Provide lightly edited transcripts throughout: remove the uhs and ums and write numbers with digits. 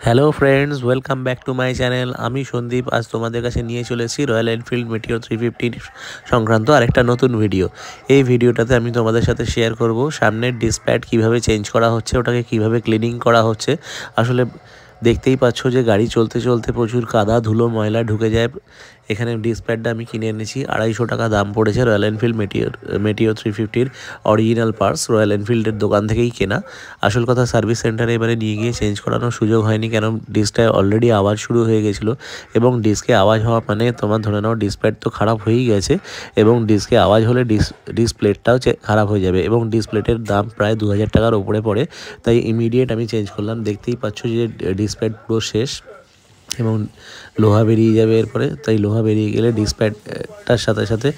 Hello friends, welcome back to my channel. আমি সন্দীপ। আজ তোমাদের কাছে নিয়ে চলেছি রয়্যাল এনফিল্ড মেটিওর 350 সংক্রান্ত আরেকটা নতুন ভিডিও। এই ভিডিওটাতে আমি তোমাদের সাথে শেয়ার করব সামনের ডিস্ক প্যাড কীভাবে চেঞ্জ করা হচ্ছে, ওটাকে কিভাবে ক্লিনিং করা হচ্ছে। আসলে দেখতেই পাচ্ছ যে গাড়ি চলতে চলতে প্রচুর কাদা ধুলো ময়লা ঢুকে যায়। এখানে ডিস্ক প্যাডটা আমি কিনে এনেছি, 250 টাকা দাম পড়েছে। রয়্যাল এনফিল্ড মেটিও 350-র অরিজিনাল পার্টস রয়্যাল এনফিল্ডের দোকান থেকেই কেনা। আসল কথা, সার্ভিস সেন্টারে এবারে নিয়ে গিয়ে চেঞ্জ করানোর সুযোগ হয়নি, কেন ডিস্কটায় অলরেডি আওয়াজ শুরু হয়ে গেছিলো। এবং ডিস্কে আওয়াজ হওয়া মানে তোমার ধরে নাও ডিস্ক প্যাড তো খারাপ হয়েই গেছে, এবং ডিস্কে আওয়াজ হলে ডিস্ক প্লেটটাও খারাপ হয়ে যাবে, এবং ডিস্ক প্লেটের দাম প্রায় 2000 টাকার ওপরে পড়ে। তাই ইমিডিয়েট আমি চেঞ্জ করলাম। দেখতেই পাচ্ছ যে ডিস্ক প্যাড পুরো শেষ এবং লোহা বেরিয়ে যাবে এরপরে। তাই লোহা বেরিয়ে গেলে ডিস্ক প্যাডটার সাথে সাথে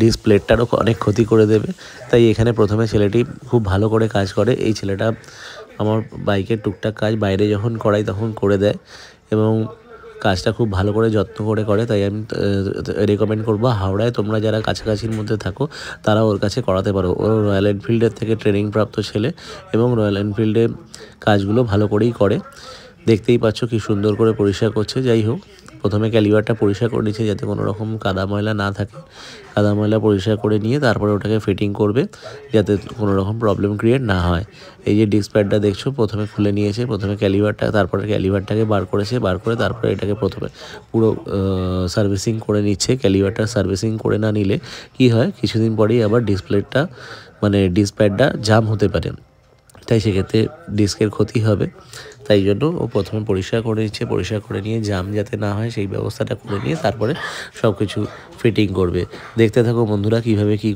ডিস্ক প্লেটটারও অনেক ক্ষতি করে দেবে। তাই এখানে প্রথমে ছেলেটি খুব ভালো করে কাজ করে। এই ছেলেটা আমার বাইকের টুকটাক কাজ বাইরে যখন করাই তখন করে দেয়, এবং কাজটা খুব ভালো করে যত্ন করে করে। তাই আমি রেকমেন্ড করবো, হাওড়ায় তোমরা যারা কাছাকাছির মধ্যে থাকো তারা ওর কাছে করাতে পারো। ও রয়্যাল এনফিল্ডের থেকে ট্রেনিং প্রাপ্ত ছেলে, এবং রয়্যাল এনফিল্ডে কাজগুলো ভালো করেই করে। দেখতেই পাচ্ছ কি সুন্দর করে পরিষ্কার করছে। যাই হোক, প্রথমে ক্যালিভারটা পরিষ্কার করে নিচ্ছে যাতে কোনো রকম কাদা ময়লা না থাকে। কাদা ময়লা পরিষ্কার করে নিয়ে তারপরে ওটাকে ফিটিং করবে যাতে কোনো রকম প্রবলেম ক্রিয়েট না হয়। এই যে ডিস্ক প্যাডটা দেখছো প্রথমে খুলে নিয়েছে, প্রথমে ক্যালিভারটা, তারপরে ক্যালিভারটাকে বার করেছে, বার করে তারপরে এটাকে প্রথমে পুরো সার্ভিসিং করে নিচ্ছে। ক্যালিভারটা সার্ভিসিং করে না নিলে কি হয়, কিছুদিন পরেই আবার ডিসপ্লেটা মানে ডিস্ক প্যাডটা জাম হতে পারে। তাই সেক্ষেত্রে ডিস্কের ক্ষতি হবে। তাই জন্য ও প্রথমে পরিষ্কার করে নিচ্ছে, পরিষ্কার করে নিয়ে জাম যাতে না হয় সেই ব্যবস্থাটা করে নিয়ে তারপরে সব কিছু ফিটিং করবে। দেখতে থাকো বন্ধুরা কীভাবে কী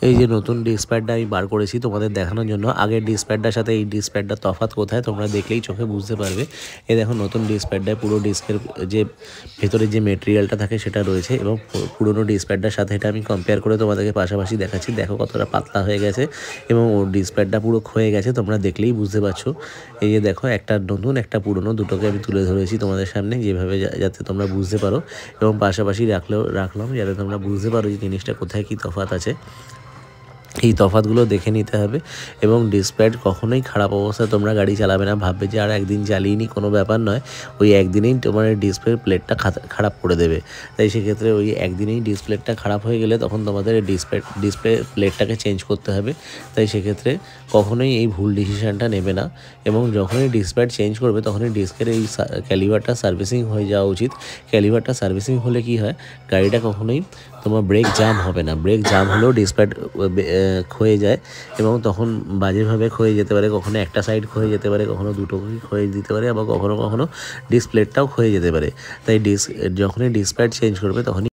এই যে নতুন ডিসপ্যাডটা আমি বার করেছি তোমাদের দেখানোর জন্য। আগের ডিসপ্যাডটার সাথে এই ডিসপ্যাডটার তফাৎ কোথায় তোমরা দেখলেই চোখে বুঝতে পারবে। এই দেখো নতুন ডিসপ্যাডটায় পুরো ডিস্কের যে ভেতরে যে মেটেরিয়ালটা থাকে সেটা রয়েছে এবং পুরনো ডিসপ্যাডটার সাথে এটা আমি কম্পেয়ার করে তোমাদেরকে পাশাপাশি দেখাচ্ছি। দেখো কতটা পাতলা হয়ে গেছে এবং ওর ডিসপ্যাডটা পুরো ক্ষয়ে গেছে, তোমরা দেখলেই বুঝতে পারছো। এই যে দেখো একটা নতুন একটা পুরনো দুটোকে আমি তুলে ধরেছি তোমাদের সামনে, যেভাবে যাতে তোমরা বুঝতে পারো এবং পাশাপাশি রাখলাম যাতে তোমরা বুঝতে পারো যে জিনিসটা কোথায় কী তফাৎ আছে। এই তফাৎগুলো দেখে নিতে হবে এবং ডিসপ্যাড কখনোই খারাপ অবস্থায় তোমরা গাড়ি চালাবে না, ভাববে যে আর একদিন চালিয়ে নি, কোনো ব্যাপার নয়। ওই একদিনেই তোমার ডিসপ্লে প্লেটটা খারাপ করে দেবে। তাই সেক্ষেত্রে ওই একদিনেই ডিসপ্লেটা খারাপ হয়ে গেলে তখন তোমাদের ডিসপ্লে প্লেটটাকে চেঞ্জ করতে হবে। তাই সেক্ষেত্রে কখনোই এই ভুল ডিসিশানটা নেবে না এবং যখনই ডিসপ্যাড চেঞ্জ করবে তখনই ডিস্কের এই ক্যালিভারটা সার্ভিসিং হয়ে যাওয়া উচিত। ক্যালিভারটা সার্ভিসিং হলে কি হয়, গাড়িটা কখনোই তোমার ব্রেক জাম হবে না। ব্রেক জাম হলেও ডিসপ্যাড ক্ষয়ে যায় এবং তখন বাজেভাবে ক্ষয়ে যেতে পারে। কখনো একটা সাইড ক্ষয়ে যেতে পারে, কখনো দুটোকেই ক্ষয়ে দিতে পারে, আবার কখনো কখনো ডিসপ্লেটাও ক্ষয়ে যেতে পারে। তাই যখনই ডিসপ্যাড চেঞ্জ করবে তখনই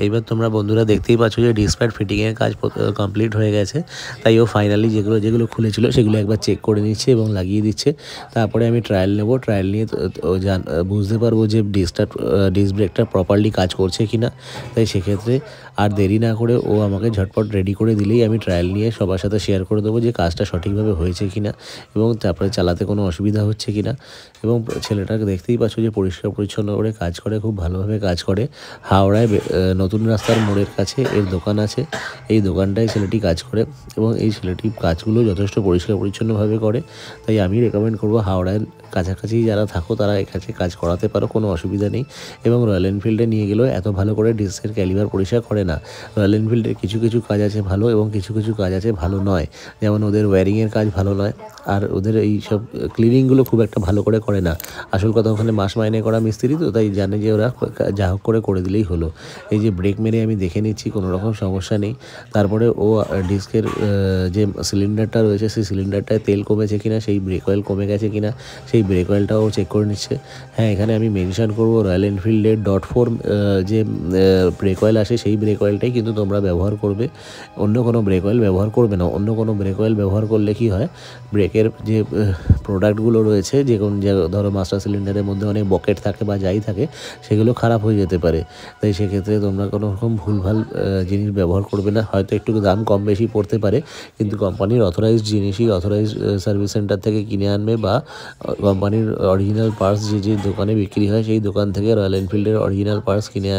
এইবার তোমরা বন্ধুরা দেখতেই পাচ্ছ যে ডিসপ্যাড ফিটিংয়ের কাজ কমপ্লিট হয়ে গেছে। তাই ও ফাইনালি যেগুলো খুলেছিল সেগুলো একবার চেক করে নিচ্ছে এবং লাগিয়ে দিচ্ছে। তারপরে আমি ট্রায়াল নেব, ট্রায়াল নিয়ে বুঝতে পারবো যে ডিস্ক ব্রেকটা প্রপারলি কাজ করছে কি না। তাই সেক্ষেত্রে আর দেরি না করে ও আমাকে ঝটপট রেডি করে দিলেই আমি ট্রায়াল নিয়ে সবার সাথে শেয়ার করে দেবো যে কাজটা সঠিকভাবে হয়েছে কি না এবং তারপরে চালাতে কোনো অসুবিধা হচ্ছে কি না। এবং ছেলেটাকে দেখতেই পাচ্ছ যে পরিষ্কার পরিচ্ছন্ন করে কাজ করে, খুব ভালোভাবে কাজ করে। হাওড়ায় নতুন রাস্তার মোড়ের কাছে এর দোকান আছে। এই দোকানটায় ছেলেটি কাজ করে এবং এই ছেলেটি কাজগুলো যথেষ্ট পরিষ্কার পরিচ্ছন্নভাবে করে। তাই আমি রেকমেন্ড করবো হাওড়ায় কাছাকাছি যারা থাকো তারা এর কাছে কাজ করাতে পারো, কোনো অসুবিধা নেই। এবং রয়্যাল এনফিল্ডে নিয়ে গেলেও এত ভালো করে ডিস্কের ক্যালিবার পরিষ্কার করে না। রয়্যাল এনফিল্ডের কিছু কিছু কাজ আছে ভালো এবং কিছু কিছু কাজ আছে ভালো নয়। যেমন ওদের ওয়্যারিংয়ের কাজ ভালো নয়, আর ওদের এই সব ক্লিনিংগুলো খুব একটা ভালো করে না। আসল কথা ওখানে মাস মাইনে করা মিস্ত্রি তো, তাই জানে যে ওরা যা হোক করে দিলেই হলো। এই যে ব্রেক মেরে আমি দেখে নিচ্ছি কোনো রকম সমস্যা নেই। তারপরে ও ডিস্কের যে সিলিন্ডারটা রয়েছে সেই সিলিন্ডারটায় তেল কমেছে কিনা, সেই ব্রেক অয়েল কমে গেছে কিনা সেই ব্রেক অয়েলটাও চেক করে নিচ্ছে। হ্যাঁ, এখানে আমি মেনশন করবো রয়্যাল এনফিল্ডের .4 যে ব্রেক অয়েল আসে সেই ব্রেক অয়েলটাই কিন্তু তোমরা ব্যবহার করবে, অন্য কোনো ব্রেক অয়েল ব্যবহার করবে না। অন্য কোনো ব্রেক অয়েল ব্যবহার করলে কি হয়, ব্রেকের যে প্রোডাক্টগুলো রয়েছে ধরো মাস্টার সিলিন্ডারের মধ্যে অনেক বকেট থাকে বা যাই থাকে সেগুলো খারাপ হয়ে যেতে পারে। তাই সেক্ষেত্রে তোমরা কোনো রকম ভুলভাল জিনিস ব্যবহার করবে না। হয়তো একটু দাম কম বেশি পড়তে পারে, কিন্তু কোম্পানির অথরাইজড জিনিসই অথরাইজড সার্ভিস সেন্টার থেকে কিনে আনবে বা কোম্পানির অরিজিনাল পার্টস যে দোকানে বিক্রি হয় সেই দোকান থেকে রয়্যাল এনফিল্ডের অরিজিনাল পার্টস কিনে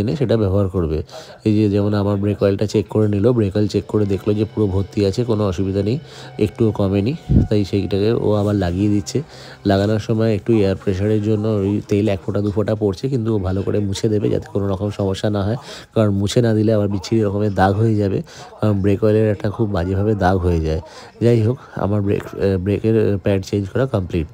এনে সেটা ব্যবহার করবে। এই যে যেমন আমার ব্রেক অয়েলটা চেক করে নিল, ব্রেক অয়েল চেক করে দেখলো যে পুরো ভর্তি আছে, কোনো অসুবিধা নেই, একটুও কমেনি। তাই সেইটাকে ও আবার লাগিয়ে দিচ্ছে। লাগানোর সময় একটু এয়ার প্রেশারের জন্য ওই তেল 1 ফোঁটা 2 ফোঁটা পড়ছে, কিন্তু ও ভালো করে মুছে দেবে যাতে কোনো রকম সমস্যা না হয়। কারণ মুছে না দিলে আবার বিচ্ছিরি রকমের দাগ হয়ে যাবে, কারণ ব্রেক অয়েলের একটা খুব বাজেভাবে দাগ হয়ে যায়। যাই হোক, আমার ব্রেকের প্যাড চেঞ্জ করা কমপ্লিট।